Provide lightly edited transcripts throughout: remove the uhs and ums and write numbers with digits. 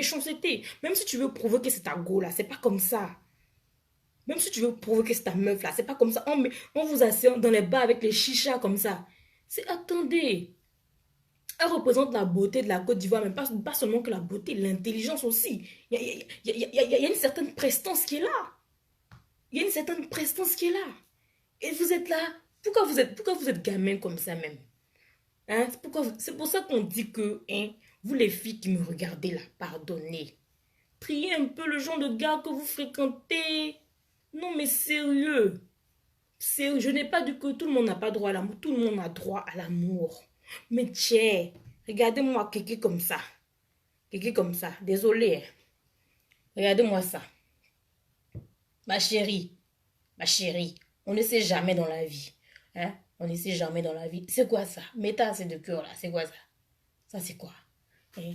méchanceté. Même si tu veux provoquer cet go là, c'est pas comme ça. Même si tu veux provoquer cette meuf là, c'est pas comme ça. On vous assied dans les bars avec les chichas comme ça. C'est attendez. Elle représente la beauté de la Côte d'Ivoire, mais pas seulement que la beauté, l'intelligence aussi. Il y a une certaine prestance qui est là. Il y a une certaine prestance qui est là. Et vous êtes là. Pourquoi vous êtes gamin comme ça même? Hein? C'est pour ça qu'on dit que, hein, vous les filles qui me regardez là, pardonnez. Triez un peu le genre de gars que vous fréquentez. Non mais sérieux. Sérieux, je n'ai pas dit que tout le monde n'a pas droit à l'amour. Tout le monde a droit à l'amour. Mais tiens, regardez-moi quelqu'un comme ça. Quelqu'un comme ça. Désolé. Hein. Regardez-moi ça. Ma chérie, on ne sait jamais dans la vie. Hein? On ne sait jamais dans la vie. C'est quoi ça? Mettez assez de cœur là. C'est quoi ça? Ça c'est quoi? Hein?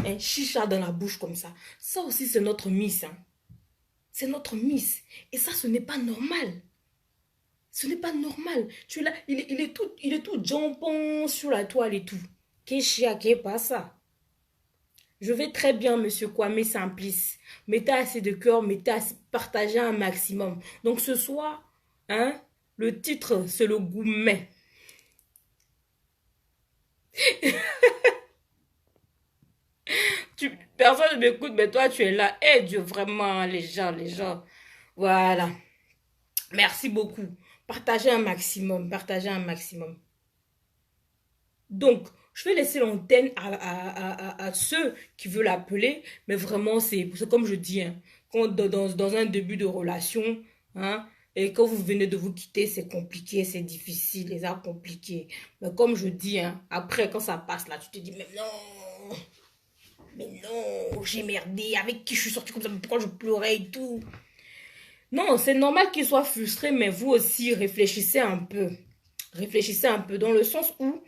Un chicha dans la bouche comme ça. Ça aussi c'est notre miss. Hein? C'est notre miss. Et ça ce n'est pas normal. Ce n'est pas normal. Tu es là, il est tout jambon sur la toile et tout. Qu'est-ce pas ça? Je vais très bien, monsieur Kwame Simplice. Mettez assez de cœur, partagez un maximum. Donc ce soir, hein, le titre, c'est le gourmet. Personne ne m'écoute, mais toi, tu es là. Eh Dieu, vraiment, les gens. Voilà. Merci beaucoup. Partagez un maximum, partagez un maximum. Donc, je vais laisser l'antenne à ceux qui veulent appeler, mais vraiment, c'est comme je dis, hein, quand dans un début de relation, hein, et quand vous venez de vous quitter, c'est compliqué, c'est difficile, les arts compliqués. Mais comme je dis, hein, après, quand ça passe là, tu te dis, mais non, j'ai merdé, avec qui je suis sortie comme ça, pourquoi je pleurais et tout. Non, c'est normal qu'il soit frustré, mais vous aussi, réfléchissez un peu. Réfléchissez un peu dans le sens où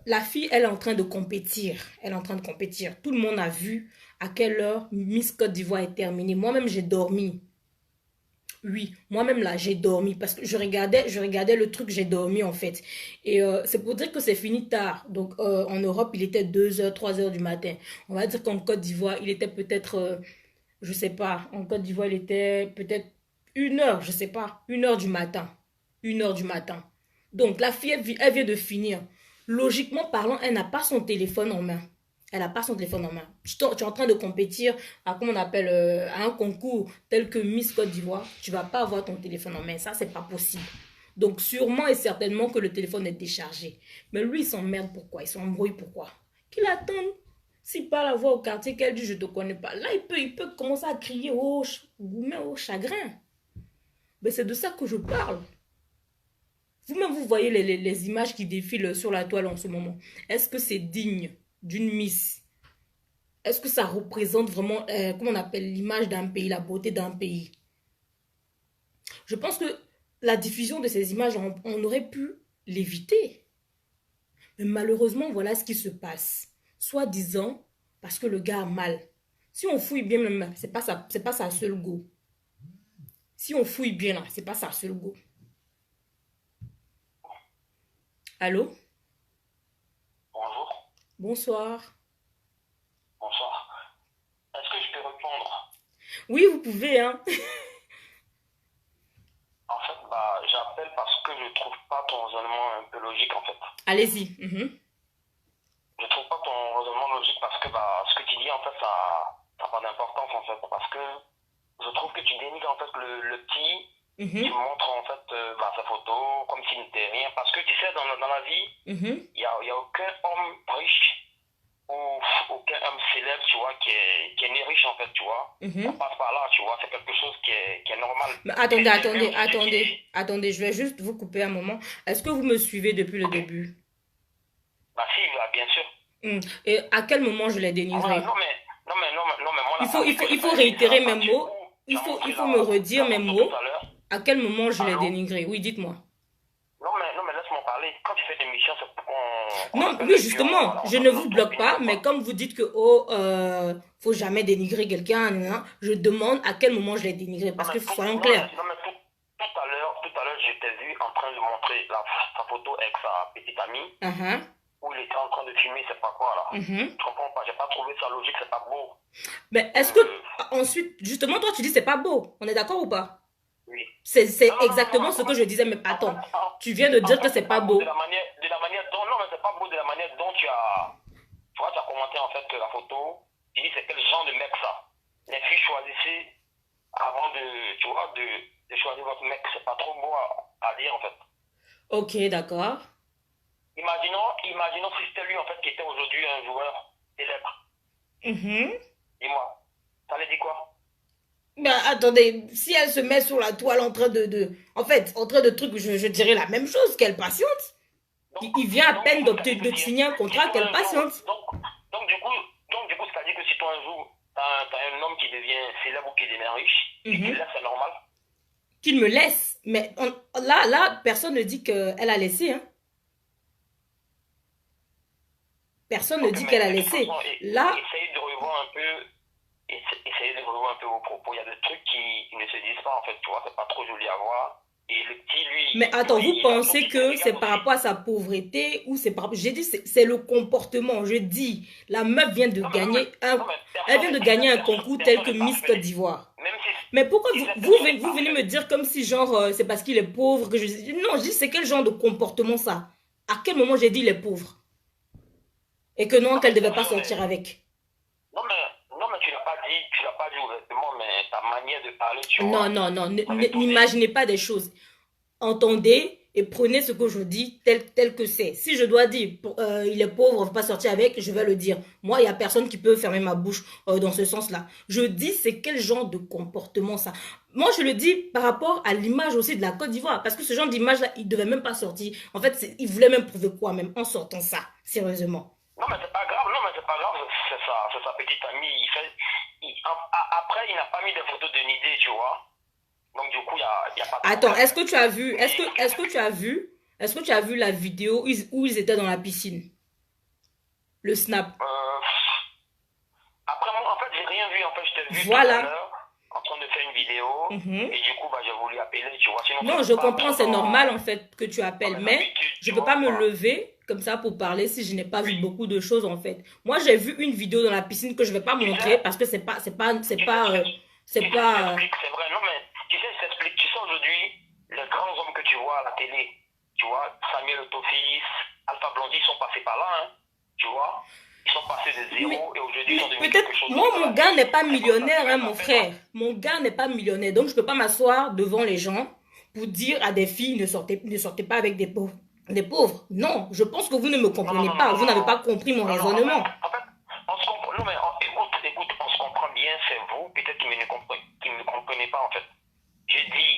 la fille, elle est en train de compétir. Elle est en train de compétir. Tout le monde a vu à quelle heure Miss Côte d'Ivoire est terminée. Moi-même, j'ai dormi. Oui, moi-même là, j'ai dormi parce que je regardais le truc, j'ai dormi en fait. Et c'est pour dire que c'est fini tard. Donc en Europe, il était 2 heures, 3 heures du matin. On va dire qu'en Côte d'Ivoire, il était peut-être, je sais pas, en Côte d'Ivoire, il était peut-être 1 heure, je sais pas, 1 heure du matin. 1 heure du matin. Donc la fille, elle vient de finir. Logiquement parlant, elle n'a pas son téléphone en main. Elle n'a pas son téléphone en main. Tu es en train de compétir à, comment on appelle, à un concours tel que Miss Côte d'Ivoire. Tu ne vas pas avoir ton téléphone en main. Ça, c'est pas possible. Donc, sûrement et certainement que le téléphone est déchargé. Mais lui, il s'emmerde pourquoi? Il s'embrouille pourquoi? Qu'il attende. S'il parle la voix au quartier, qu'elle dit je te connais pas. Là, il peut commencer à crier oh, gourmet, oh, chagrin. Mais c'est de ça que je parle. Vous-même, vous voyez les images qui défilent sur la toile en ce moment. Est-ce que c'est digne d'une Miss? Est-ce que ça représente vraiment, comment on appelle, l'image d'un pays, la beauté d'un pays? Je pense que la diffusion de ces images, on aurait pu l'éviter. Mais malheureusement, voilà ce qui se passe. Soi-disant, parce que le gars a mal. Si on fouille bien, même, c'est pas sa seule go. Si on fouille bien là, c'est pas sa seule go. Allô? Bonjour. Bonsoir. Bonsoir. Est-ce que je peux répondre? Oui, vous pouvez, hein. En fait, bah, j'appelle parce que je trouve pas ton raisonnement un peu logique, en fait. Allez-y. Mhm. Je trouve pas ton raisonnement logique parce que, bah, ce que tu dis, en fait, ça n'a pas d'importance, en fait. Parce que je trouve que tu dénigres, en fait, le petit qui Mhm. montre, en fait, bah, sa photo comme s'il n'était rien. Parce que, tu sais, dans la vie, Mhm. y a aucun homme riche ou aucun homme célèbre, tu vois, qui est né riche, en fait, tu vois. Ça Mhm. passe par là, tu vois. C'est quelque chose qui est normal. Mais Mais attendez, c'est lui attendez, aujourd'hui attendez, qui... attendez, je vais juste vous couper un moment. Est-ce que vous me suivez depuis le Ok. début? Bah si, bah, bien sûr. Et à quel moment je l'ai Voilà, dénigré? non, mais moi, Il la faut, il partie faut, que j'ai il faut pas aimée, c'est la réitérer mes partie mots. où tu as Il montré faut me redire la mes photo tout mots. à l'heure. À quel moment je l'ai Allô? dénigré? Oui, dites-moi. Non, mais laisse-moi parler. Quand tu fais des missions, c'est pour qu'on Non, appelle oui, et puis justement, voilà, on je ne donne vous notre bloque pas, opinion, mais quoi. comme vous dites que, oh, faut jamais dénigrer quelqu'un, nan, je demande à quel moment je l'ai dénigré, parce que soyons clairs. Tout à l'heure, je t'ai vu en train de montrer sa photo avec sa petite amie, Uh-huh. où il était en train de filmer, c'est pas quoi là. Mhm. Je comprends pas, j'ai pas trouvé ça logique, c'est pas beau. Mais est-ce que, Euh, ensuite, justement, toi, tu dis c'est pas beau. On est d'accord ou pas? oui. C'est Non, non, non, exactement non, ce que je disais, mais en fait, attends. Tu viens de dire que c'est c'est pas pas beau beau. de la manière dont, non, mais c'est pas beau de la manière dont tu vois, tu as commenté en fait la photo. Tu dis c'est quel genre de mec ça. Les filles choisissez avant de, tu vois, de choisir votre mec, c'est pas trop beau à dire en fait. Ok, d'accord. Imaginons si c'était lui en fait qui était aujourd'hui un joueur célèbre. Mhm. Dis-moi, ça lui dit quoi? Ben, attendez, si elle se met sur la toile en train en fait, en train de trucs, je dirais la même chose, qu'elle patiente. Donc, Il vient à donc du peine coup, c'est-à-dire que de te signer un si contrat, toi qu'elle un jour, patiente. donc du coup, c'est-à-dire que si toi un jour, t'as un homme qui devient célèbre ou qui devient riche, et qu'il Mhm. laisse, c'est normal. Qu'il me laisse. Mais là, personne ne dit qu'elle a laissé, hein. Personne ne Ok, dit mais qu'elle a de toute laissé. façon, Là, essayez de revoir un peu, essayez de revoir un peu vos propos. Il y a des trucs qui ne se disent pas, en fait, tu vois, c'est pas trop joli à voir. Et le petit, mais lui, tu attends, vois, vous il a tout pensez qui se que c'est regarde par aussi. rapport à sa pauvreté ou c'est par rapport... J'ai dit, c'est le comportement. Je dis, la meuf vient de gagner Non, mais elle vient de gagner un concours tel personne que n'est Miss Côte parfait. d'Ivoire. Même Mais pourquoi si cette personne est vous venez me parfaite. dire comme si, genre, c'est parce qu'il est pauvre que je... Non, je dis, c'est quel genre de comportement ça? À quel moment j'ai dit il est pauvre? Et que non, Non, qu'elle mais devait pas sérieux, sortir avec? non, mais tu l'as pas dit ouvertement, mais ta manière de parler, tu Non, vois, non, non, ça veut tout dire. n'imaginez pas des choses. Entendez et prenez ce que je dis tel que c'est. Si je dois dire il est pauvre, on ne va pas sortir avec, je vais le dire. Moi, il n'y a personne qui peut fermer ma bouche dans ce sens-là. Je dis c'est quel genre de comportement ça. Moi, je le dis par rapport à l'image aussi de la Côte d'Ivoire. Parce que ce genre d'image-là, il ne devait même pas sortir. En fait, il voulait même prouver quoi même en sortant ça, sérieusement. Non, mais c'est pas grave, non, mais c'est pas grave, c'est sa petite amie. Après, il n'a pas mis des photos de Nidé, tu vois. Donc, du coup, y a pas de Attends, problème. est-ce que tu as vu, Mais, est-ce que tu as vu la vidéo où ils étaient dans la piscine? Le snap. euh, après, moi, en fait, j'ai rien vu. En fait, je t'ai vu tout à Voilà. l'heure en train de faire une vidéo. Mhm. Et du coup, bah, j'ai voulu appeler, tu vois. Sinon, Non, je c'est pas comprends, trop c'est normal en fait que tu dans appelles, mes mais habitudes, je tu peux pas vois. me Voilà. lever comme ça pour parler si je n'ai pas vu Oui. beaucoup de choses en fait. Moi, j'ai vu une vidéo dans la piscine que je vais pas Tu montrer sais, parce que c'est tu sais, je pas, t'explique, c'est vrai. Non, mais tu sais, je t'explique. Tu sais, aujourd'hui, les grands hommes que tu vois à la télé, tu vois, Samuel Autofils, Alpha Blondy, ils sont passés par là, hein, tu vois. Ils sont passés de mais, zéro et aujourd'hui, ils sont devenus peut-être, quelque chose moi, d'autre dans mon la gars vie. n'est pas C'est comme ça millionnaire, que hein, les mon appellent. frère. Mon gars n'est pas millionnaire, donc je peux pas m'asseoir devant les gens pour dire à des filles ne sortez pas avec des pauvres. Des pauvres. Non, je pense que vous ne me Non, non, comprenez non, non, pas. non, Vous non, n'avez non. pas compris mon Non, non, raisonnement. en fait, on se comprend. Non, mais écoute, on se comprend bien, c'est vous, peut-être qui ne me comprenez pas, en fait. J'ai dit,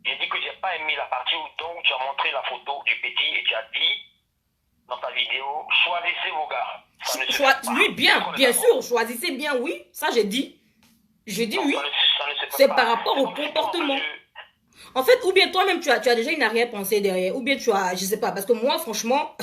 j'ai dit que j'ai pas aimé la partie où donc tu as montré la photo du petit et tu as dit dans ta vidéo, choisissez vos gars. Ça ne se fait pas. Oui, Est-ce bien, qu'on est bien d'accord? sûr, choisissez bien, oui. Ça, j'ai dit. J'ai dit Non, oui. ça ne se fait C'est par pas. rapport C'est au comme si toi, en fait, comportement. En fait, ou bien toi-même, tu as déjà une arrière-pensée derrière. Ou bien tu as, je sais pas, parce que moi, franchement,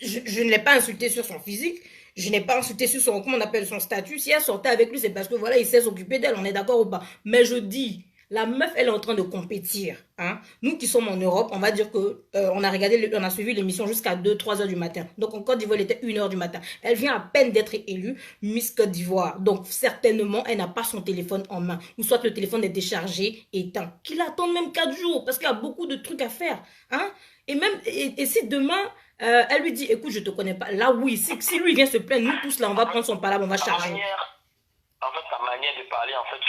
je ne l'ai pas insulté sur son physique. Je n'ai pas insulté sur son, comment on appelle, son statut. Si elle sortait avec lui, c'est parce que voilà, il sait s'occuper d'elle. On est d'accord ou pas? Mais je dis, la meuf, elle est en train de compétir. Hein. Nous qui sommes en Europe, on va dire que on a regardé, on a suivi l'émission jusqu'à 2, 3 heures du matin. Donc en Côte d'Ivoire, il était 1 heure du matin. Elle vient à peine d'être élue Miss Côte d'Ivoire. Donc certainement, elle n'a pas son téléphone en main. Ou soit le téléphone est déchargé, éteint. Qu'il attende même 4 jours parce qu'il y a beaucoup de trucs à faire. Hein. Et même, et si demain, elle lui dit, écoute, je te connais pas. Là, oui, si lui vient se plaindre, nous tous là, on va prendre son palabre, on va ta charger. manière, ta manière de parler, en fait,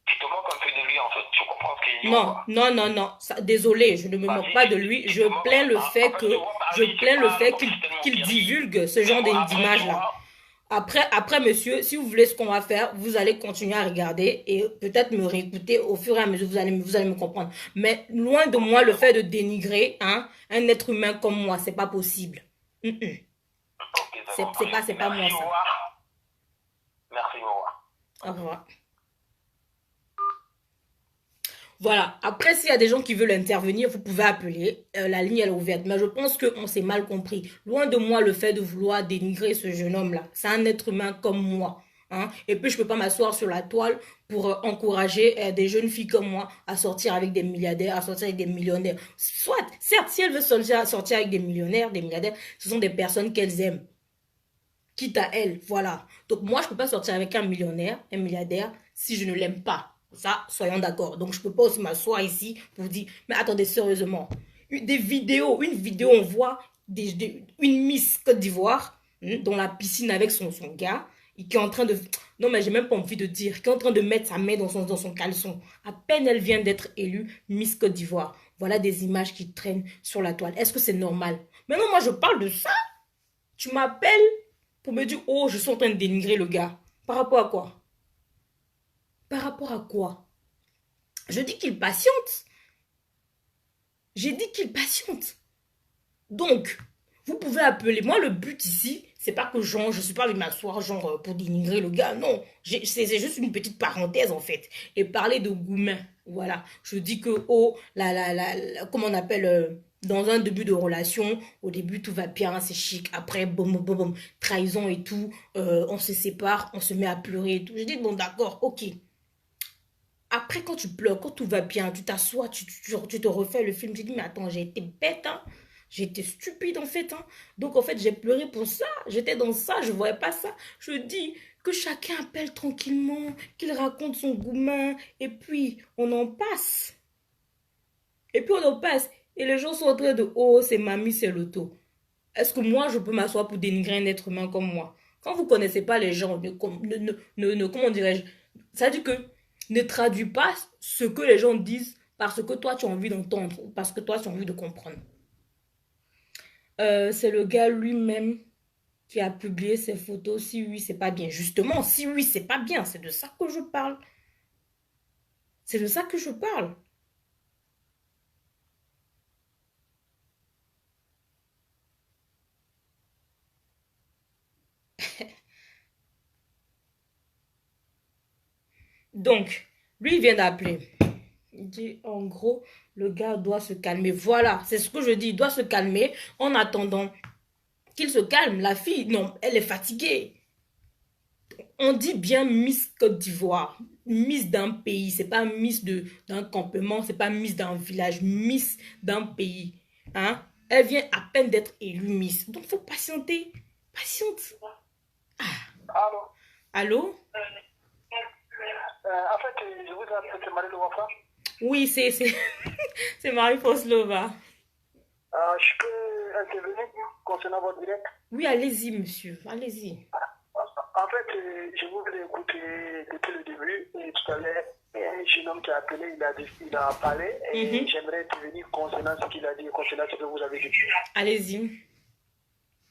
tu te moques un peu de lui, en fait. Tu comprends ce qu'il dit ou Non, pas? non, non, non. Ça, désolé, je ne me moque pas de lui. Tu te moques. En fait, tu vois, Je parler, c'est plains le pas fait professionnellement qu'il bien. divulgue ce Mais genre bon, après, tu d'image-là. vois, Après, monsieur, si vous voulez ce qu'on va faire, vous allez continuer à regarder et peut-être me réécouter au fur et à mesure, vous allez me comprendre. Mais loin de ok, moi le fait d'accord. de dénigrer hein, un être humain comme moi, c'est pas possible. Ok, d'accord, parfait. C'est pas moi Merci, au ça. revoir. Merci, au revoir. Au revoir. Voilà. Après, s'il y a des gens qui veulent intervenir, vous pouvez appeler. La ligne elle est ouverte. Mais je pense qu'on s'est mal compris. Loin de moi le fait de vouloir dénigrer ce jeune homme-là. C'est un être humain comme moi. Hein? Et puis, je peux pas m'asseoir sur la toile pour encourager des jeunes filles comme moi à sortir avec des milliardaires, à sortir avec des millionnaires. Soit, certes, si elles veulent sortir avec des millionnaires, des milliardaires, ce sont des personnes qu'elles aiment. Quitte à elles, voilà. Donc, moi, je peux pas sortir avec un millionnaire, un milliardaire, si je ne l'aime pas. Ça, soyons d'accord. Donc, je peux pas aussi m'asseoir ici pour dire, mais attendez, sérieusement, une vidéo, on voit une Miss Côte d'Ivoire dans la piscine avec son gars, et qui est en train de... Non, mais j'ai même pas envie de dire, qui est en train de mettre sa main dans son caleçon. À peine elle vient d'être élue Miss Côte d'Ivoire. Voilà des images qui traînent sur la toile. Est-ce que c'est normal? Maintenant, moi, je parle de ça. Tu m'appelles pour me dire, oh, je suis en train de dénigrer le gars. Par rapport à quoi? Par rapport à quoi? Je dis qu'il patiente. J'ai dit qu'il patiente. Donc, vous pouvez appeler. Moi, le but ici, c'est pas que genre, je suis pas allée m'asseoir genre pour dénigrer le gars. Non, c'est juste une petite parenthèse en fait. Et parler de Goumin. Voilà. Je dis que, oh, comment on appelle, dans un début de relation, au début tout va bien, c'est chic. Après, boum, boum, boum, trahison et tout. On se sépare, on se met à pleurer et tout. Je dis, bon, d'accord, ok. Après, quand tu pleures, quand tout va bien, tu t'assois, tu te refais le film. Tu dis, mais attends, j'ai été bête, hein. J'ai été stupide, en fait, hein. Donc, en fait, j'ai pleuré pour ça. J'étais dans ça, je ne voyais pas ça. Je dis que chacun appelle tranquillement, qu'il raconte son gourmand, et puis, on en passe. Et puis, on en passe. Et les gens sont en train de, oh, c'est mamie, c'est l'auto. Est-ce que moi, je peux m'asseoir pour dénigrer un être humain comme moi? Quand vous ne connaissez pas les gens, comment dirais-je? Ça dit que ne traduis pas ce que les gens disent parce que toi, tu as envie d'entendre ou parce que toi, tu as envie de comprendre. C'est le gars lui-même qui a publié ses photos. Si oui, c'est pas bien. Justement, si oui, c'est pas bien. C'est de ça que je parle. C'est de ça que je parle. Donc, lui, il vient d'appeler. Il dit, en gros, le gars doit se calmer. Voilà, c'est ce que je dis. Il doit se calmer en attendant qu'il se calme. La fille, non, elle est fatiguée. On dit bien Miss Côte d'Ivoire. Miss d'un pays. C'est pas Miss d'un campement. C'est pas Miss d'un village. Miss d'un pays. Hein? Elle vient à peine d'être élue Miss. Donc, il faut patienter. Patiente. Ah. Allô? Allô? En fait, je vous appelle, c'est Marie-Laure Wafra. Oui, c'est Marie-France Lova. Je peux intervenir concernant votre direct? Oui, allez-y, monsieur. Allez-y. En fait, je voulais écouter depuis le début. Et tout à l'heure, un jeune homme qui a appelé, il a parlé. Et j'aimerais intervenir concernant ce qu'il a dit, concernant ce que vous avez dit. Allez-y.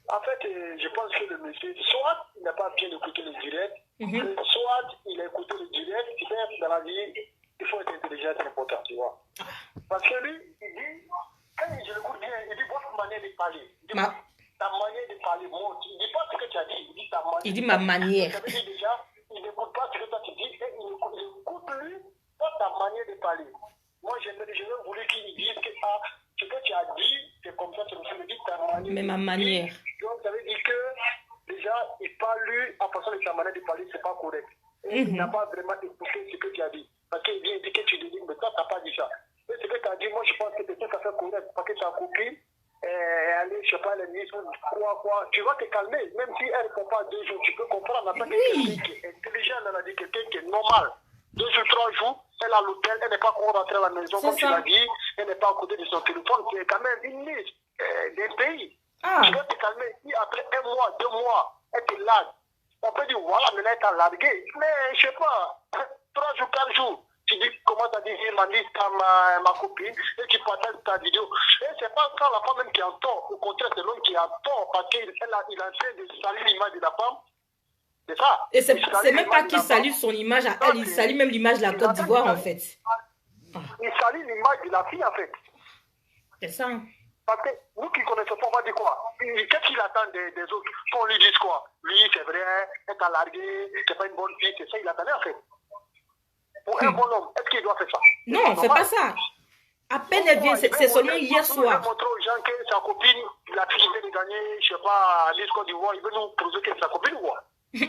En fait, je pense que le monsieur, soit il n'a pas bien écouté le direct, soit il a écouté le direct. Dans la vie, il faut être intelligent, c'est important, tu vois. Parce que lui, il dit, quand je l'écoute bien, il dit votre manière de parler. Il dit, ta manière de parler monte. Il ne dit pas ce que tu as dit, il dit ta manière. Il dit ma manière. Ça veut dire déjà, il n'écoute pas ce que toi tu dis, et il écoute lui, pas ta manière de parler. Moi, j'aurais voulu qu'il dise que ce que tu as dit, c'est comme ça, ça me dit ta manière. Mais ma manière. Donc, ça veut dire que déjà, il parle lui en façon de sa manière de parler, c'est pas correct. Et il n'a pas vraiment écouté ce que tu as dit. Parce qu'il vient dire que tu dis, mais toi, tu n'as pas dit ça. Et ce que tu as dit, moi, je pense que c'est tout à fait correct. Parce que ta copine, aller, je sais pas, les nuits, quoi. Tu vas te calmer. Même si elle ne répond pas 2 jours, tu peux comprendre en tant que quelqu'un qui est intelligent, elle a dit quelqu'un qui est normal. 2 ou 3 jours, elle est à l'hôtel, elle n'est pas encore rentrée à la maison, comme tu l'as dit, elle n'est pas à côté de son téléphone, qui est quand même une liste des pays. Tu dois te calmer. Si après 1 mois, 2 mois, elle te largue, on peut dire, voilà, maintenant elle t'a largué. Mais je sais pas, 3 jours, 4 jours, tu dis, comment t'as dit, il m'a dit, ma copine, et tu partages ta vidéo. Et c'est pas ça la femme même qui est en tort. Au contraire, c'est l'homme qui est en tort, parce qu'il est en train de salir l'image de la femme. C'est ça. Et c'est même pas qu'il salue son image à elle, il salue même l'image de la Côte d'Ivoire, en fait. Il salue l'image de la fille, en fait. C'est ça. Parce que nous qui connaissons pas, on va dire quoi? Qu'est-ce qu'il attend des autres? Qu'on lui dise quoi? Lui, c'est vrai, elle t'a largué, c'est pas une bonne fille, c'est ça, il attendait, en fait. Pour un bon homme, est-ce qu'il doit faire ça? Non, c'est pas ça. À peine elle vient, c'est seulement hier soir. Il veut montrer aux gens que sa copine, la fille vient de gagner, je sais pas, l'Île Côte d'Ivoire, il veut nous prouver que c'est sa copine ou quoi?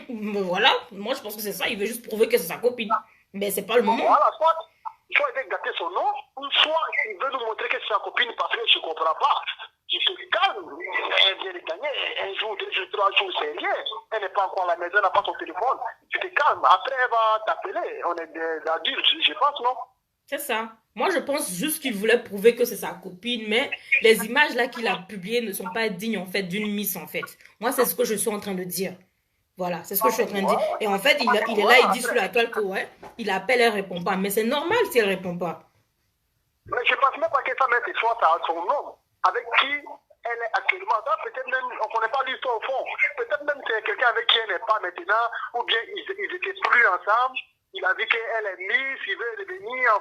Mais voilà, moi je pense que c'est ça, il veut juste prouver que c'est sa copine. Mais c'est pas le moment. Voilà, soit il veut gâter son nom, ou soit il veut nous montrer que c'est sa copine parce que je ne comprends pas. Il se calme, elle vient de gagner, un jour, 2 jours, 3 jours, c'est rien. Elle n'est pas encore à la maison, elle n'a pas son téléphone. Tu te calmes, après elle va t'appeler. On est des adultes, je pense, non? C'est ça. Moi, je pense juste qu'il voulait prouver que c'est sa copine, mais les images là qu'il a publiées ne sont pas dignes en fait d'une miss en fait. Moi, c'est ce que je suis en train de dire. Voilà, c'est ce que je suis en train de dire. Et en fait, il est là, il dit sur la toile que ouais, il appelle, elle répond pas. Mais c'est normal si elle répond pas. Mais je ne pense même pas que ça mette soit à son nom, avec qui elle est actuellement. Peut-être même, on ne connaît pas l'histoire au fond. Peut-être même c'est quelqu'un avec qui elle n'est pas maintenant, ou bien ils étaient plus ensemble. Il a vu qu'elle est mise, il veut revenir en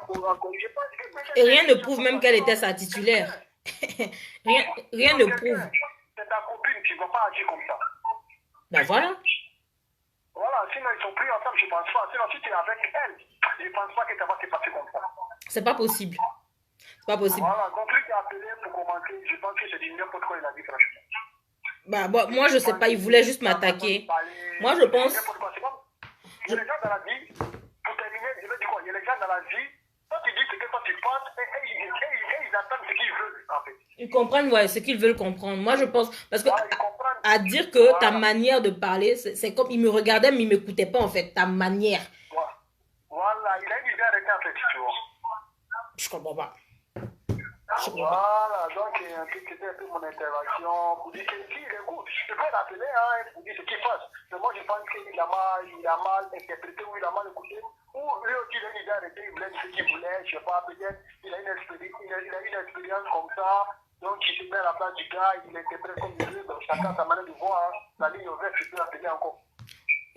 je pense Et rien ne prouve même qu'elle était sa titulaire. Rien ne prouve. C'est ta copine, tu ne vas pas agir comme ça. Ben voilà. Voilà, sinon ils sont plus ensemble, je ne pense pas. Sinon, si tu es avec elle, je ne pense pas que ça va se passer comme ça. C'est pas possible. C'est pas possible. Voilà, donc lui qui a appelé pour commenter, je pense que c'est du n'importe quoi, il a dit franchement. Bah, bon, moi, je sais pas, il voulait juste m'attaquer. Moi, je pense. Il y a les gens dans la vie, pour terminer, je vais dire quoi, il y a les gens dans la vie, toi tu dis ce que toi tu penses, et ils attendent ce qu'ils veulent, en fait. Ils comprennent, ouais, ce qu'ils veulent comprendre. Moi, je pense. Parce que Voilà, ils comprennent. à dire que ta manière de parler, c'est comme. Il me regardait, mais il m'écoutait pas, en fait. Ta manière. Voilà, il a une idée arrêtée, en fait, tu vois. Je comprends pas. Voilà, donc c'était un peu mon intervention pour dire que s'il écoute, je peux l'appeler hein, pour dire ce qu'il fasse. Mais moi je pense qu'il a mal interprété ou il a mal écouté. Ou lui aussi il a une idée arrêtée, il voulait dire ce qu'il voulait, je sais pas, peut-être il a une expérience comme ça. Donc il se met à la place du gars, il interprète comme il veut, donc chacun sa manière de voir, hein. La ligne ouverte, je peux l'appeler encore.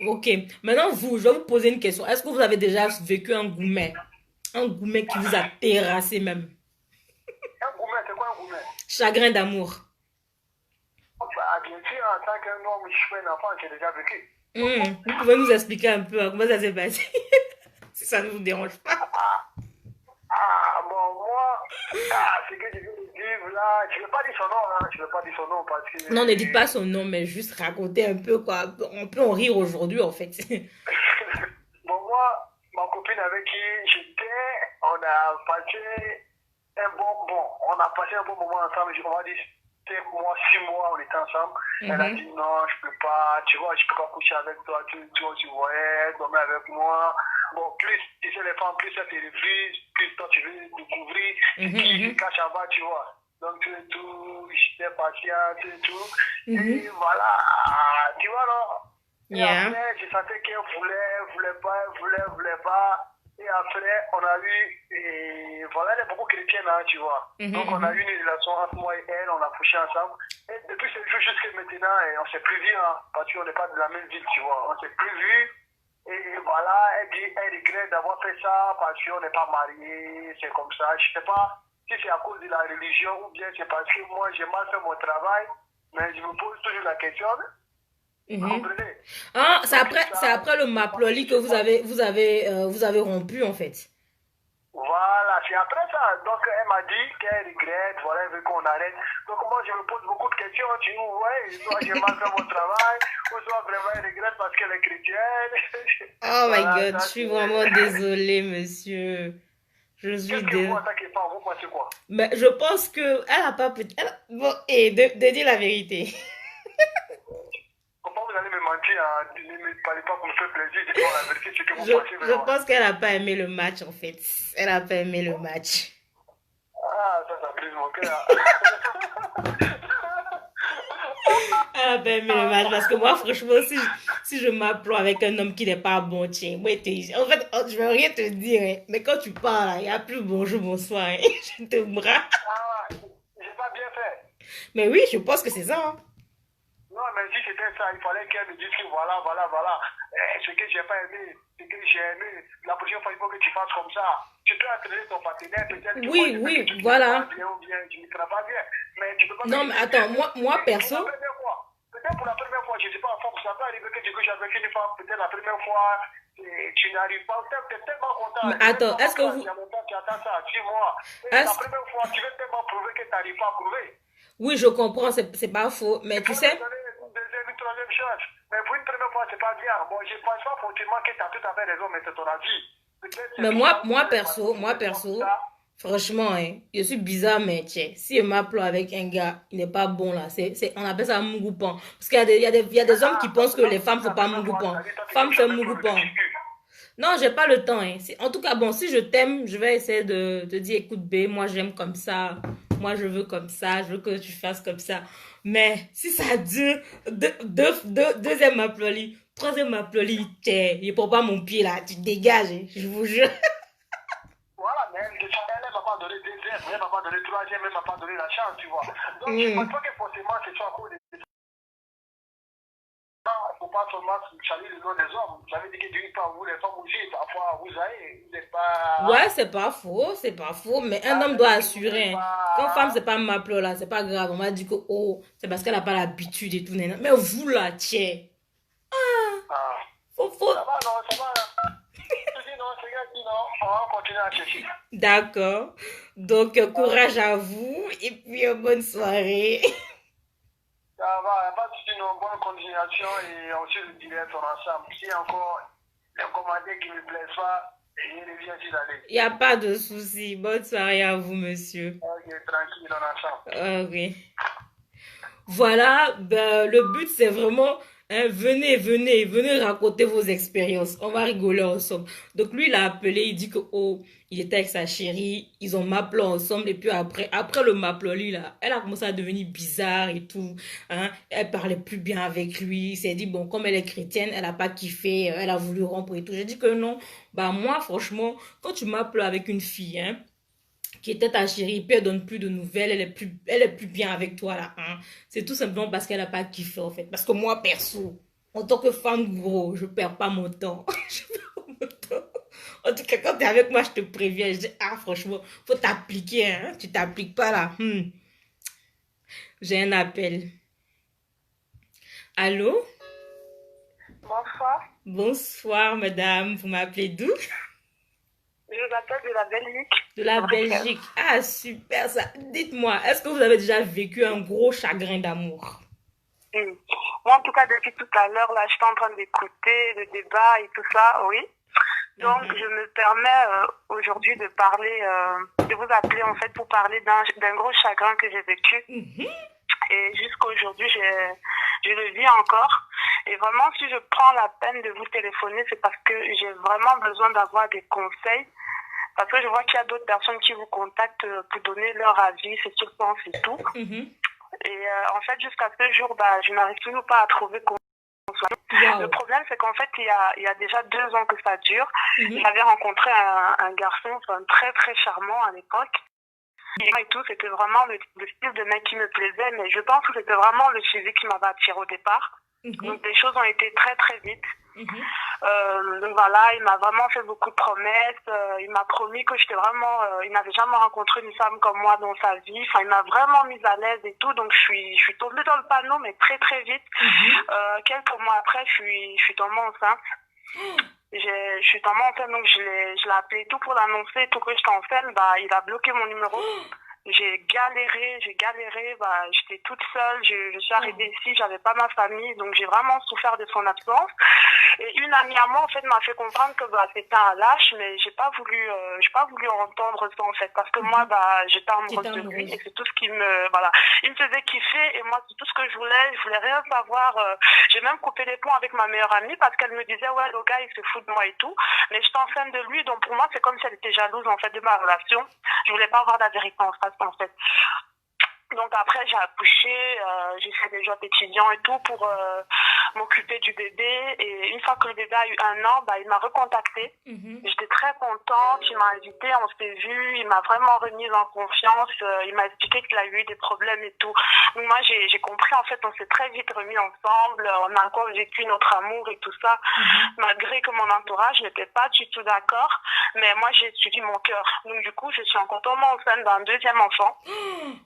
Ok, maintenant vous, je vais vous poser une question. Est-ce que vous avez déjà vécu un gourmet? Un gourmet qui vous a terrassé même? Un gourmet, c'est quoi un gourmet? Chagrin d'amour. Bah, bien sûr, en tant qu'un homme, je suis un enfant, j'ai déjà vécu. Vous pouvez nous expliquer un peu comment ça s'est passé? Si ça ne vous dérange pas. Bon, moi, ce que je viens de dire là, je ne vais pas dire son nom, hein, je ne vais pas dire son nom parce que... Non, ne dites pas son nom, mais juste raconter un peu quoi. On peut en rire aujourd'hui en fait. Bon, moi, ma copine avec qui j'étais, on a passé on a passé un bon moment ensemble, on va dire 5 mois, 6 mois, on était ensemble. Elle a dit non, je peux pas, tu vois, je peux pas coucher avec toi, tu voyais, dormir avec moi. Bon, plus tu sais les femmes, plus ça te refuse, plus toi tu veux découvrir ce qui se cache en bas, tu vois. Donc tout, j'étais patiente et tout. Et voilà, tu vois non. Et après, je sentais qu'elle voulait pas. Et après, on a eu, voilà, elle est beaucoup chrétienne, hein, tu vois. Donc, on a eu une relation entre moi et elle, on a couché ensemble. Et depuis ce jour jusqu'à maintenant, on s'est plus vu, hein, parce qu'on n'est pas de la même ville, tu vois. On s'est plus vu. Et voilà, elle dit, elle regrette d'avoir fait ça parce qu'on n'est pas mariés, c'est comme ça. Je sais pas si c'est à cause de la religion ou bien c'est parce que moi, j'ai mal fait mon travail. Mais je me pose toujours la question. Vous comprenez? Ah, c'est après le Maploli que vous avez rompu en fait. Voilà, c'est après ça. Donc elle m'a dit qu'elle regrette, voilà, elle veut qu'on arrête. Donc moi je me pose beaucoup de questions, tu vois, ouais, soit j'ai mal fait mon travail, ou soit vraiment elle regrette parce qu'elle est chrétienne. Oh my god, je suis vraiment désolée, monsieur. Je suis désolée. Vous, en tant que femme, vous pensez quoi? Mais je pense que elle a pas pu. Bon, et de dire la vérité. Comment vous allez me mentir, hein? Ne me parlez pas pour me faire plaisir, dites-moi la vérité, c'est que vous pensez Je vraiment. pense qu'elle a pas aimé le match en fait. Elle a pas aimé le match. Ah, ça brise mon cœur. Elle a pas aimé le match parce que moi, franchement, si je m'applaudis avec un homme qui n'est pas bon, tiens, moi, en fait, je vais rien te dire, hein, mais quand tu parles, il n'y a plus bonjour, bonsoir, hein, je te bras. Ah, j'ai pas bien fait. Mais oui, je pense que c'est ça. Hein. Non, mais si c'était ça, il fallait qu'elle me dise que voilà. Ce que j'ai pas aimé, ce que j'ai aimé, la prochaine fois, il faut que tu fasses comme ça. Tu peux entraîner ton partenaire, peut-être que oui, voilà. Bien, ou bien, tu ne feras pas bien. Mais tu peux pas. Non, mais attends, moi perso. Peut-être pour la première fois, je ne sais pas, ça peut arriver que tu couches avec une femme, peut-être la première fois, tu n'arrives pas, tu es tellement content. Mais attends, est-ce que vous. Il y a longtemps tu attends ça, 6 mois. La première fois, tu veux tellement prouver que tu n'arrives pas à prouver. Oui, je comprends, c'est pas faux, mais tu sais. Une troisième chance. Mais pour une première fois, c'est pas bien. Bon, je pense pas forcément que tu as tout à fait raison, mais c'est ton avis. Mais moi perso, franchement, hein, je suis bizarre, mais tiens, si je m'appelle avec un gars, il n'est pas bon là, on appelle ça mougoupant. Parce qu'il y a des hommes qui pensent que les femmes ne font pas mougoupant. Femmes font mougoupant. Non, j'ai pas le temps. Hein. En tout cas, bon, si je t'aime, je vais essayer de te dire, écoute, B, moi j'aime comme ça. Moi je veux comme ça. Je veux que tu fasses comme ça. Mais si ça dure, deuxième m'applaudit, troisième m'applaudit, tiens, il prend pas mon pied là, tu dégages, hein, je vous jure. Voilà, mais elle ne m'a pas donné deuxième, elle ne m'a pas donné troisième, elle ne m'a pas donné la chance, tu vois. Donc, je ne pense pas que forcément ce soit encore des... Non, il ne faut pas seulement saluer le nom des hommes. J'avais dit que d'une part, vous, les femmes aussi, parfois, vous avez, vous n'êtes pas... Ouais, c'est pas faux, mais un homme doit assurer. Quand femme, c'est pas ma pleur là, c'est pas grave. On m'a dit que, oh, c'est parce qu'elle n'a pas l'habitude et tout. Mais vous là, tiens. Faut... Ça va, non, ça va. Tu dis non, c'est bien dit non, on va continuer à chercher. D'accord. Donc, courage à vous et puis bonne soirée. Ça va, pas de soucis, non, bonne continuation et on se dirait ensemble. Si encore les commentaires qui ne me plaisent pas, je reviens sur l'aller. Il n'y a pas de souci. Bonne soirée à vous, monsieur. Ok, tranquille, on ensemble. Ok. Voilà, ben, le but c'est vraiment, hein, venez raconter vos expériences. On va rigoler ensemble. Donc lui, il a appelé, il dit que, oh, il était avec sa chérie, ils ont maplé ensemble, et puis après le maplon, lui, là, elle a commencé à devenir bizarre et tout, hein. Elle parlait plus bien avec lui, il s'est dit, bon, comme elle est chrétienne, elle a pas kiffé, elle a voulu rompre et tout. J'ai dit que non, bah moi, franchement, quand tu m'appelles avec une fille, hein, qui était ta chérie, puis elle donne plus de nouvelles, elle est plus bien avec toi là, hein. C'est tout simplement parce qu'elle a pas kiffé en fait. Parce que moi perso, en tant que femme gros, je perds pas mon temps. Je perds pas mon temps. En tout cas, quand t'es avec moi, je te préviens, je dis, ah franchement, faut t'appliquer, hein. Tu t'appliques pas là. J'ai un appel. Allô? Bonsoir. Bonsoir madame, vous m'appelez d'où? Je vous appelle de la Belgique. De la Belgique. Ah, super ça. Dites-moi, est-ce que vous avez déjà vécu un gros chagrin d'amour? Moi, en tout cas, depuis tout à l'heure, là, je suis en train d'écouter le débat et tout ça, oui. Donc, je me permets aujourd'hui de parler, de vous appeler en fait pour parler d'un gros chagrin que j'ai vécu. Et jusqu'à aujourd'hui, je le vis encore. Et vraiment, si je prends la peine de vous téléphoner, c'est parce que j'ai vraiment besoin d'avoir des conseils. Parce que je vois qu'il y a d'autres personnes qui vous contactent pour donner leur avis, ce qu'ils pensent et tout. Et en fait, jusqu'à ce jour, je n'arrive toujours pas à trouver qu'on soit. Le problème, c'est qu'en fait, il y a déjà 2 ans que ça dure. J'avais rencontré un garçon très, très charmant à l'époque. Et tout, c'était vraiment le style de mec qui me plaisait, mais je pense que c'était vraiment le physique qui m'avait attiré au départ. Donc les choses ont été très très vite. Donc voilà, il m'a vraiment fait beaucoup de promesses. Il m'a promis que il n'avait jamais rencontré une femme comme moi dans sa vie. Enfin, il m'a vraiment mise à l'aise et tout. Donc je suis tombée dans le panneau, mais très très vite. Quelques mois après, je suis tombée enceinte. Je suis tombée enceinte, donc je l'ai appelé tout pour l'annoncer, tout que j'étais enceinte. Il a bloqué mon numéro. J'ai galéré, j'étais toute seule, je suis arrivée ici, j'avais pas ma famille, donc j'ai vraiment souffert de son absence. Et une amie à moi, en fait, m'a fait comprendre que c'était un lâche, mais j'ai pas voulu entendre ça, en fait, parce que moi, j'étais amoureuse de lui, et c'est tout ce qui il me faisait kiffer, et moi, c'est tout ce que je voulais rien savoir. J'ai même coupé les ponts avec ma meilleure amie, parce qu'elle me disait, ouais, le gars, il se fout de moi et tout, mais j'étais enceinte de lui, donc pour moi, c'est comme si elle était jalouse, en fait, de ma relation. Je voulais pas avoir la vérité en face, en fait. Donc après, j'ai accouché, j'ai fait des jobs étudiants et tout pour m'occuper du bébé. Et une fois que le bébé a eu 1 an, il m'a recontactée. J'étais très contente, il m'a invitée, on s'est vu, il m'a vraiment remise en confiance. Il m'a expliqué qu'il a eu des problèmes et tout. Donc moi, j'ai compris, en fait, on s'est très vite remis ensemble. On a encore vécu notre amour et tout ça. Malgré que mon entourage n'était pas du tout d'accord. Mais moi, j'ai suivi mon cœur. Donc du coup, je suis encore tombée enceinte d'un 2e enfant.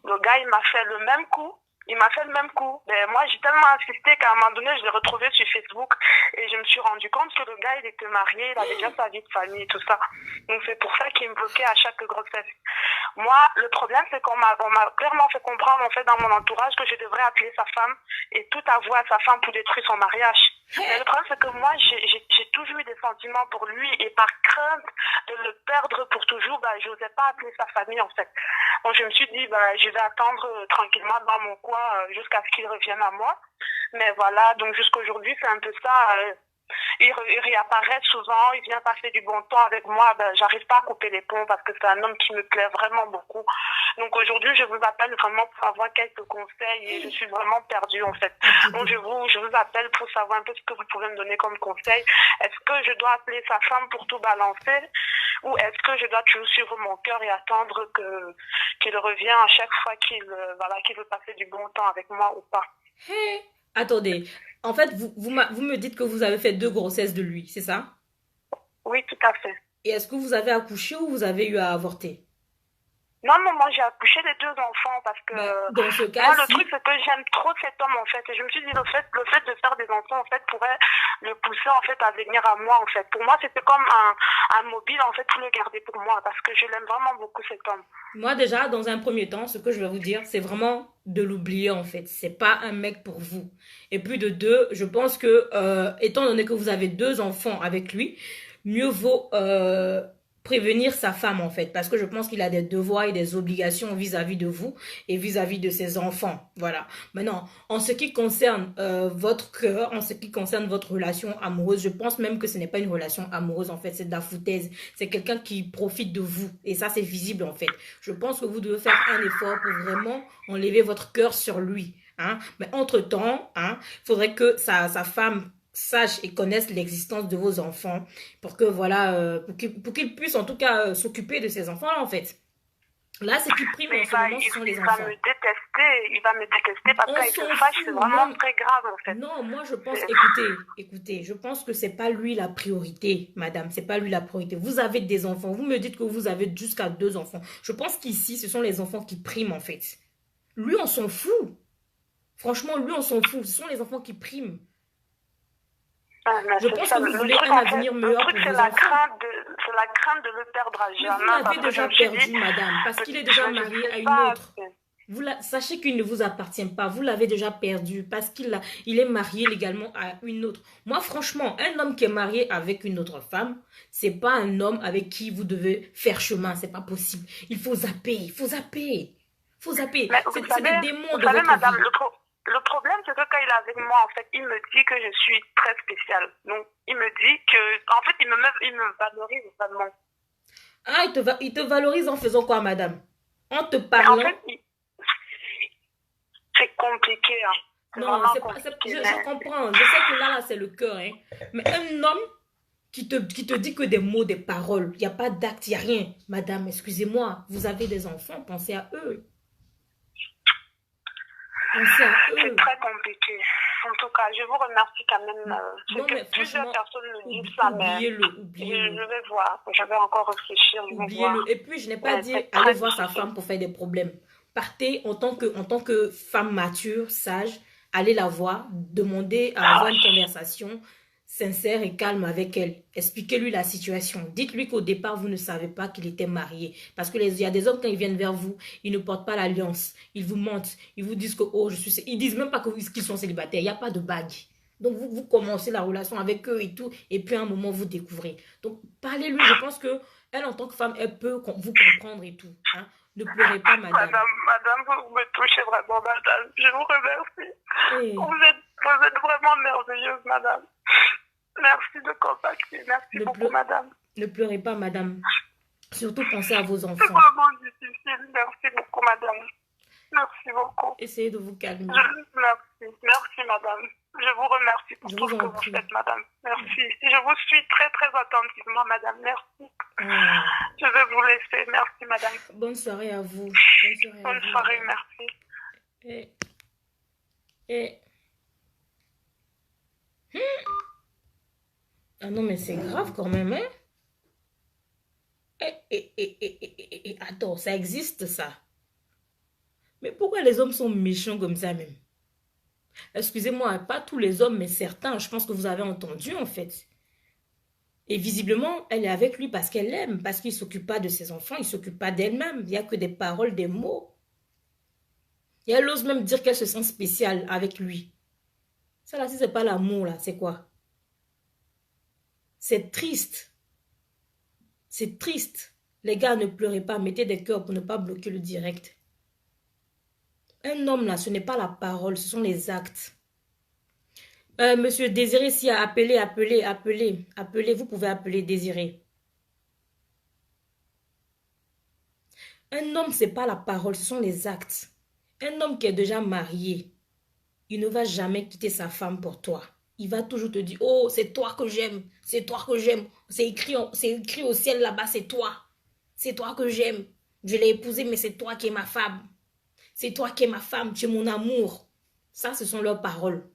Le gars, il m'a fait le même coup. Mais moi, j'ai tellement insisté qu'à un moment donné, je l'ai retrouvé sur Facebook et je me suis rendu compte que le gars, il était marié, il avait déjà sa vie de famille et tout ça. Donc c'est pour ça qu'il me bloquait à chaque grossesse. Moi, le problème, c'est on m'a clairement fait comprendre, en fait, dans mon entourage, que je devrais appeler sa femme et tout avouer à sa femme pour détruire son mariage. Mais le problème, c'est que moi, j'ai toujours eu des sentiments pour lui et par crainte de le perdre pour toujours, bah, je n'osais pas appeler sa famille, en fait. Donc, je me suis dit, bah, je vais attendre tranquillement dans mon coin jusqu'à ce qu'il revienne à moi. Mais voilà, donc jusqu'à aujourd'hui, c'est un peu ça. Il réapparaît souvent, il vient passer du bon temps avec moi. Ben, j'arrive pas à couper les ponts parce que c'est un homme qui me plaît vraiment beaucoup. Donc aujourd'hui, je vous appelle vraiment pour avoir quelques conseils et je suis vraiment perdue en fait. Donc je vous appelle pour savoir un peu ce que vous pouvez me donner comme conseil. Est-ce que je dois appeler sa femme pour tout balancer ou est-ce que je dois toujours suivre mon cœur et attendre qu'il revienne à chaque fois qu'il veut passer du bon temps avec moi ou pas? Hey, attendez, en fait, vous me dites que vous avez fait 2 grossesses de lui, c'est ça? Oui, tout à fait. Et est-ce que vous avez accouché ou vous avez eu à avorter? Non, non, moi j'ai accouché les 2 enfants parce que Ben, dans ce moi le cas-ci, truc c'est que j'aime trop cet homme en fait et je me suis dit le fait de faire des enfants en fait pourrait le pousser en fait à venir à moi en fait. Pour moi c'était comme un mobile en fait pour le garder pour moi parce que je l'aime vraiment beaucoup cet homme. moi déjà, dans un premier temps, ce que je vais vous dire, c'est vraiment de l'oublier en fait. C'est pas un mec pour vous. Et puis de deux, je pense que, étant donné que vous avez 2 enfants avec lui, mieux vaut prévenir sa femme en fait. Parce que je pense qu'il a des devoirs et des obligations vis-à-vis de vous et vis-à-vis de ses enfants. Voilà. Maintenant, en ce qui concerne votre cœur, en ce qui concerne votre relation amoureuse, je pense même que ce n'est pas une relation amoureuse en fait, c'est de la foutaise. C'est quelqu'un qui profite de vous. Et ça, c'est visible en fait. Je pense que vous devez faire un effort pour vraiment enlever votre cœur sur lui. Hein. Mais entre-temps, hein, il faudrait que sa femme sache et connaisse l'existence de vos enfants pour que voilà, pour qu'il puisse en tout cas s'occuper de ces enfants-là en fait. Là, ce qui prime Mais en ce moment, ce sont les il va enfants. me détester, il va me détester parce On qu'il s'en se fâche, c'est fout. vraiment Non, très grave en fait. non, moi je pense, C'est- écoutez, je pense que c'est pas lui la priorité, madame, c'est pas lui la priorité. Vous avez des enfants, vous me dites que vous avez jusqu'à 2 enfants. Je pense qu'ici, ce sont les enfants qui priment en fait. Lui, on s'en fout. Franchement, lui, on s'en fout. Ce sont les enfants qui priment. Mais Je c'est pense ça, que vous le voulez truc un en fait, avenir le meilleur truc pour c'est vos la enfants. crainte de le perdre à Mais vous jamais parce l'avez que je déjà me suis dit, perdu, madame, parce qu'il est déjà je marié sais à une pas. autre. Sachez qu'il ne vous appartient pas. Vous l'avez déjà perdu parce il est marié légalement à une autre. Moi, franchement, un homme qui est marié avec une autre femme, c'est pas un homme avec qui vous devez faire chemin. C'est pas possible. Il faut zapper. Il faut zapper. Il faut zapper. Mais C'est des démons vous de savez, votre madame, vie. le problème, c'est que quand il est avec moi, en fait, il me dit que je suis très spéciale. Donc, il me dit que, en fait, il me valorise vraiment. Ah, il te valorise en faisant quoi, madame? En te Mais en parlant. fait, c'est compliqué, hein. C'est Non, vraiment c'est pas, compliqué. je comprends. Je sais que là, c'est le cœur, hein. Mais un homme qui te dit que des mots, des paroles, il n'y a pas d'acte, il n'y a rien. Madame, excusez-moi, vous avez des enfants, pensez à eux. Pensez à C'est eux. très compliqué. En tout cas, je vous remercie quand même. C'est Non, que mais plusieurs franchement, personnes me disent ça, mais oubliez-le, je oubliez-le. vais voir. Je vais encore réfléchir, je vais voir. Oubliez-le. Et puis, je n'ai pas Mais dit c'est allez très voir sa difficile. femme pour faire des problèmes. Partez en tant que femme mature, sage, allez la voir, demandez à avoir une conversation sincère et calme avec elle. Expliquez-lui la situation. Dites-lui qu'au départ, vous ne savez pas qu'il était marié. Parce que il y a des hommes, quand ils viennent vers vous, ils ne portent pas l'alliance. Ils vous mentent. Ils vous disent que, oh, ils disent même pas qu'ils sont célibataires. Il n'y a pas de bague. Donc, vous commencez la relation avec eux et tout. Et puis, à un moment, vous découvrez. Donc, parlez-lui. Je pense que elle, en tant que femme, elle peut vous comprendre et tout. Hein. Ne pleurez pas, madame. Madame, vous me touchez vraiment, madame. Je vous remercie. Hey, Vous êtes vraiment merveilleuse, madame. Merci de contacter. Merci ne, beaucoup, pleu- madame. ne pleurez pas, madame. Surtout, pensez à vos C'est enfants. vraiment difficile. Merci beaucoup, madame. Merci beaucoup. Essayez de vous calmer. Merci. Merci, madame. Je vous remercie pour Je tout vous ce que en vous prie. faites, madame. Merci. Je vous suis très, très attentivement, madame. Merci. Ah, Je vais vous laisser. Merci, madame. bonne soirée à vous. Bonne soirée à Bonne vous, soirée. madame. Merci. Et, et... Ah non, mais c'est grave quand même, hein? Attends, ça existe, ça. Mais pourquoi les hommes sont méchants comme ça, même? Excusez-moi, pas tous les hommes, mais certains. Je pense que vous avez entendu, en fait. Et visiblement, elle est avec lui parce qu'elle l'aime, parce qu'il ne s'occupe pas de ses enfants, il ne s'occupe pas d'elle-même. Il n'y a que des paroles, des mots. Et elle ose même dire qu'elle se sent spéciale avec lui. Ça là, si ce n'est pas l'amour, là, c'est quoi? C'est triste. C'est triste. Les gars, ne pleurez pas, mettez des cœurs pour ne pas bloquer le direct. Un homme, là, ce n'est pas la parole, ce sont les actes. Monsieur Désiré, s'il a appelé, appelez, vous pouvez appeler Désiré. Un homme, c'est pas la parole, ce sont les actes. Un homme qui est déjà marié, il ne va jamais quitter sa femme pour toi. Il va toujours te dire, oh, c'est toi que j'aime, c'est toi que j'aime. C'est écrit au ciel là-bas, c'est toi. C'est toi que j'aime. Je l'ai épousé, mais c'est toi qui es ma femme. C'est toi qui es ma femme, tu es mon amour. Ça, ce sont leurs paroles.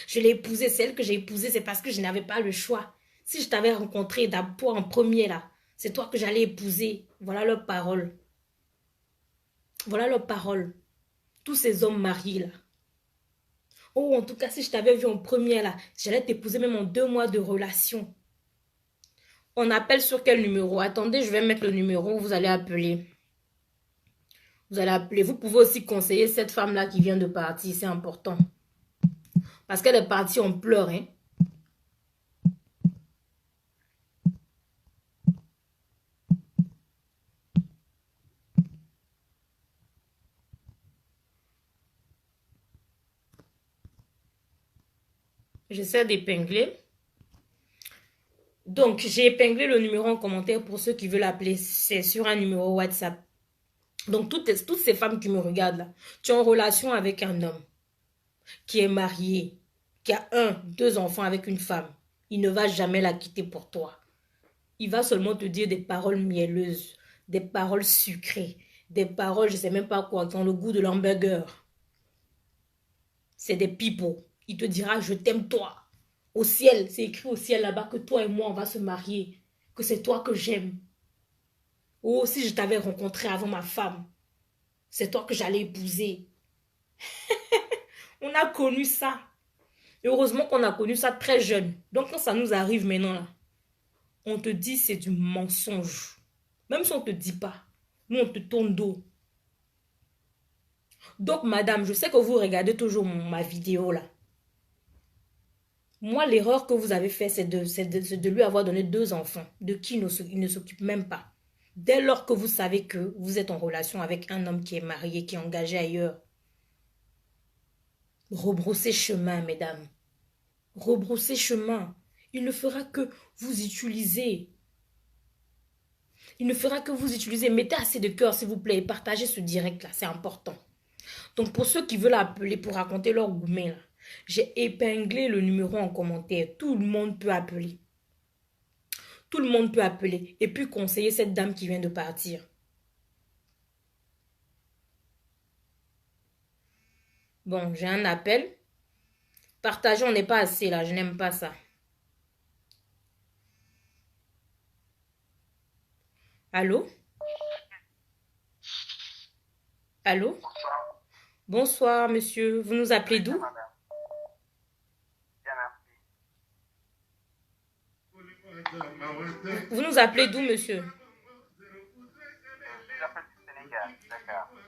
Je l'ai épousée, celle que j'ai épousée, c'est parce que je n'avais pas le choix. Si je t'avais rencontré toi en premier là, c'est toi que j'allais épouser. Voilà leurs paroles. Voilà leurs paroles. Tous ces hommes mariés là. Oh, en tout cas, si je t'avais vu en premier là, j'allais t'épouser même en 2 mois de relation. On appelle sur quel numéro? Attendez, je vais mettre le numéro, vous allez appeler. Vous allez appeler. Vous pouvez aussi conseiller cette femme-là qui vient de partir, c'est important. Parce qu'elle est partie en pleurs, hein. J'essaie d'épingler. Donc, j'ai épinglé le numéro en commentaire pour ceux qui veulent appeler. C'est sur un numéro WhatsApp. Donc, toutes ces femmes qui me regardent là, tu es en relation avec un homme qui est marié, qui a 2 enfants avec une femme. Il ne va jamais la quitter pour toi. Il va seulement te dire des paroles mielleuses, des paroles sucrées, des paroles, je ne sais même pas quoi, qui ont le goût de l'hamburger. C'est des pipeaux. Il te dira, je t'aime toi. Au ciel, c'est écrit au ciel là-bas que toi et moi, on va se marier. Que c'est toi que j'aime. Oh, si je t'avais rencontré avant ma femme, c'est toi que j'allais épouser. On a connu ça. Et heureusement qu'on a connu ça très jeune. Donc quand ça nous arrive maintenant, là, on te dit c'est du mensonge. Même si on ne te dit pas, nous on te tourne dos. Donc madame, je sais que vous regardez toujours ma vidéo là. Moi, l'erreur que vous avez faite, c'est de lui avoir donné 2 enfants, de qui il ne s'occupe même pas. Dès lors que vous savez que vous êtes en relation avec un homme qui est marié, qui est engagé ailleurs, rebroussez chemin, mesdames. Rebroussez chemin. Il ne fera que vous utiliser. Il ne fera que vous utiliser. Mettez assez de cœur, s'il vous plaît, et partagez ce direct-là, c'est important. Donc, pour ceux qui veulent appeler pour raconter leur gourmet, là, j'ai épinglé le numéro en commentaire. Tout le monde peut appeler. Tout le monde peut appeler. Et puis conseiller cette dame qui vient de partir. Bon, j'ai un appel. Partager, on n'est pas assez là. Je n'aime pas ça. Allô? Allô? Bonsoir, monsieur. Vous nous appelez d'où? Vous nous appelez d'où, monsieur?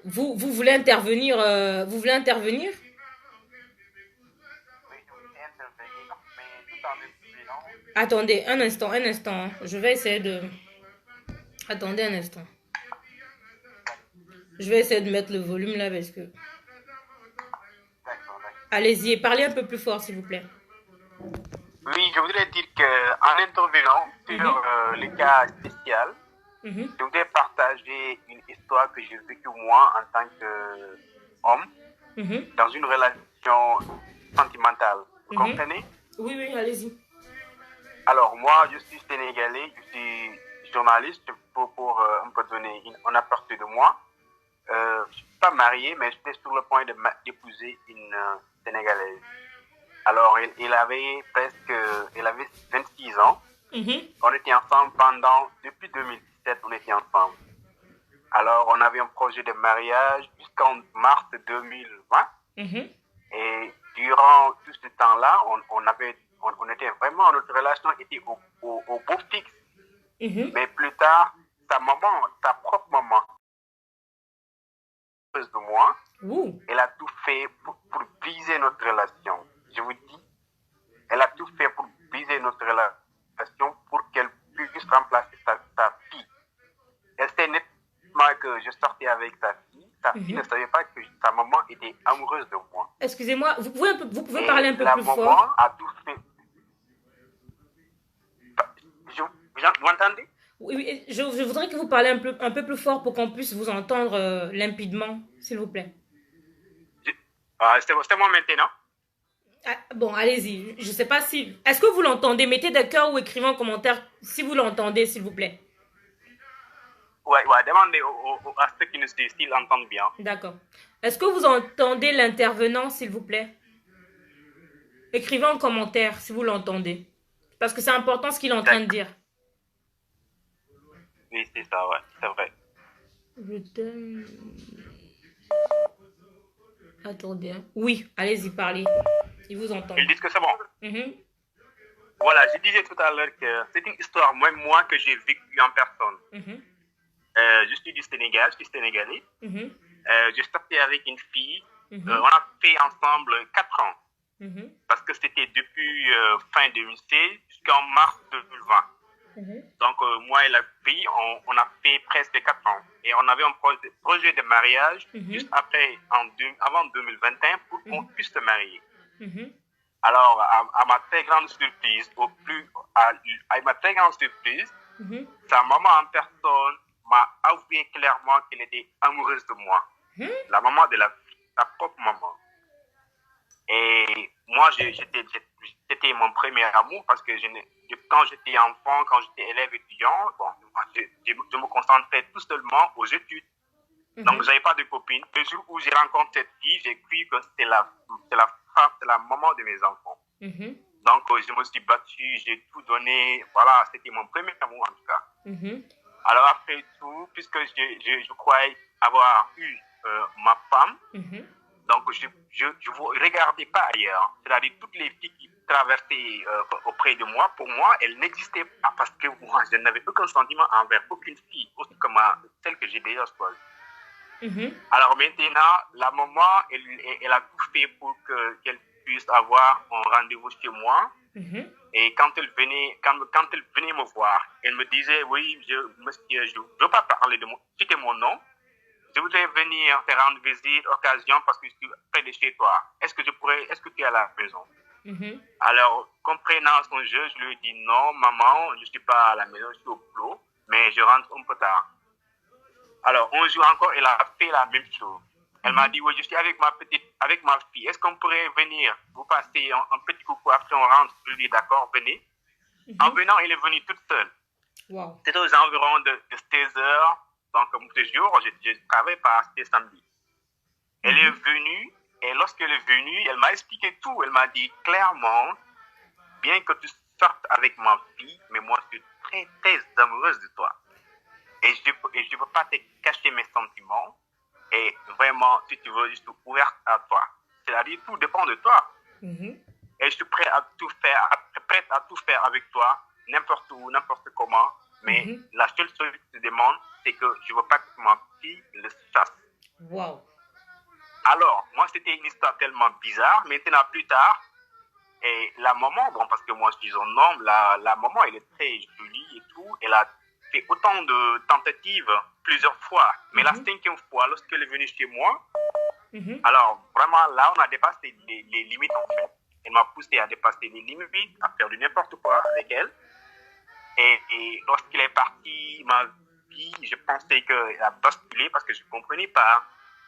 Vous voulez intervenir? Vous voulez intervenir? Attendez, un instant, un instant. Je vais essayer de... Attendez un instant. Je vais essayer de mettre le volume là parce que... Allez-y, parlez un peu plus fort, s'il vous plaît. Oui, je voudrais dire qu'en intervenant sur le cas spécial, je voudrais partager une histoire que j'ai vécue moi en tant qu'homme dans une relation sentimentale. Vous comprenez? Oui, oui, allez-y. Alors, moi, je suis sénégalais, je suis journaliste pour un peu donner un aperçu de moi. Je ne suis pas marié, mais j'étais sur le point d'épouser une Sénégalaise. Alors, il avait 26 ans. On était ensemble depuis 2017, on était ensemble. Alors, on avait un projet de mariage jusqu'en mars 2020. Et durant tout ce temps-là, on était vraiment, notre relation était au beau fixe. Mais plus tard, ta propre maman, de moi, elle a tout fait pour briser notre relation. Je vous dis, elle a tout fait pour briser notre relation pour qu'elle puisse remplacer sa fille. Elle sait nettement que je sortais avec sa fille. Sa fille ne savait pas que sa maman était amoureuse de moi. Excusez-moi, vous pouvez parler un peu plus fort. La maman a tout fait. Vous m'entendez? Oui, je voudrais que vous parliez un peu plus fort pour qu'on puisse vous entendre limpidement, s'il vous plaît. C'est moi maintenant. Ah, bon, allez-y. Je ne sais pas si... Est-ce que vous l'entendez? Mettez des cœurs ou écrivez en commentaire si vous l'entendez, s'il vous plaît. Ouais, demandez à ceux qui nous suivent s'ils l'entendent bien. D'accord. Est-ce que vous entendez l'intervenant, s'il vous plaît? Écrivez en commentaire si vous l'entendez. Parce que c'est important ce qu'il est en train de dire. Oui, c'est ça, ouais, c'est vrai. Je t'aime... Attendez. Hein. Oui, allez-y, parlez. Ils vous entendent. Ils disent que c'est bon. Voilà, je disais tout à l'heure que c'est une histoire, même moi, que j'ai vécue en personne. Je suis du Sénégal, je suis sénégalais. Je sortais avec une fille. On a fait ensemble 4 ans. Parce que c'était depuis fin 2016 jusqu'en mars 2020. Donc, moi et la fille, on a fait presque 4 ans. Et on avait un projet de mariage juste après, avant 2021 pour qu'on puisse se marier. Alors, à ma très grande surprise, à ma très grande surprise, sa maman en personne m'a avoué clairement qu'elle était amoureuse de moi. La maman de sa propre maman. Et moi, c'était mon premier amour parce que quand j'étais enfant, quand j'étais élève étudiant, bon, je me concentrais tout seulement aux études. Donc, je n'avais pas de copine. Le jour où j'ai rencontré cette fille, j'ai cru que c'était la maman de mes enfants. Donc, je me suis battu, j'ai tout donné. Voilà, c'était mon premier amour en tout cas. Alors, après tout, puisque je croyais avoir eu ma femme, donc je ne regardais pas ailleurs. C'est-à-dire toutes les filles qui traversaient auprès de moi, pour moi, elles n'existaient pas parce que moi, je n'avais aucun sentiment envers aucune fille, aussi comme celle que j'ai déjà choisie. Alors maintenant, la maman, elle a tout fait pour qu'elle puisse avoir un rendez-vous chez moi. Et quand elle venait me voir, elle me disait, oui, monsieur, je ne veux pas parler de moi, c'était mon nom. Je voudrais venir te rendre visite, occasion, parce que je suis près de chez toi. Est-ce que tu es à la maison? Alors, comprenant son jeu, je lui ai dit, non, maman, je ne suis pas à la maison, je suis au boulot, mais je rentre un peu tard. Alors, un jour encore, elle a fait la même chose. Elle m'a dit, oui, je suis avec ma fille. Est-ce qu'on pourrait venir vous passer un petit coucou après on rentre? Je lui ai dit, d'accord, venez. En venant, elle est venue toute seule. C'était aux environs de 16 heures. Donc, ce jour, je ne travaillais pas, c'était samedi. Elle est venue, et lorsqu'elle est venue, elle m'a expliqué tout. Elle m'a dit clairement, bien que tu sortes avec ma fille, mais moi, je suis très, très amoureuse de toi. Et je ne peux pas te cacher mes sentiments. Et vraiment, si tu veux, je suis ouverte à toi. C'est-à-dire, tout dépend de toi. Et je suis prête à tout faire avec toi, n'importe où, n'importe comment. Mais la seule chose que je demande, c'est que je ne veux pas que ma fille le sache. Alors, moi, c'était une histoire tellement bizarre. Maintenant, plus tard, et la maman, bon, parce que moi, je suis un homme, la maman, elle est très jolie et tout. Elle a fait autant de tentatives plusieurs fois. Mais la 5e fois, lorsqu'elle est venue chez moi, alors, vraiment, là, on a dépassé les limites, en fait. Elle m'a poussé à dépasser les limites, à faire du n'importe quoi avec elle. Et lorsqu'il est parti, ma vie, je pensais qu'elle a basculé parce que je ne comprenais pas.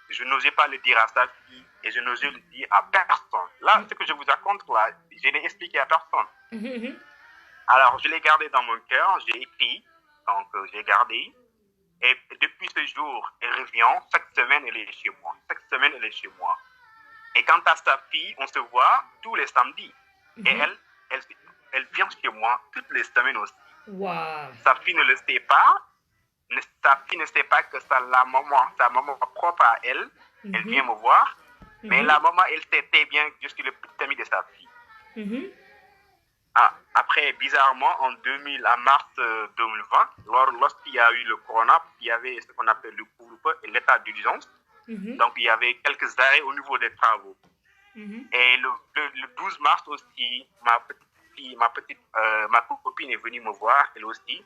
Je n'osais pas le dire à sa fille et je n'osais le dire à personne. Là, ce que je vous raconte, là, je l'ai expliqué à personne. Alors, je l'ai gardé dans mon cœur, j'ai écrit, donc j'ai gardé. Et depuis ce jour, elle revient. Chaque semaine, elle est chez moi. Et quant à sa fille, on se voit tous les samedis. Et elle vient chez moi toutes les semaines aussi. Sa fille ne le sait pas. Sa fille ne sait pas que sa maman propre à elle, elle vient me voir. Mais la maman, elle sait très bien que je suis le petit ami de sa fille. après, bizarrement, en mars 2020, lorsqu'il y a eu le corona, il y avait ce qu'on appelle le couvre-feu et l'état d'urgence. Donc, il y avait quelques arrêts au niveau des travaux. Et le 12 mars aussi, ma copine est venue me voir, elle aussi.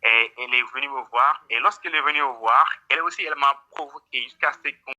Et elle est venue me voir. Et lorsqu'elle est venue me voir, elle aussi, elle m'a provoqué jusqu'à ce qu'on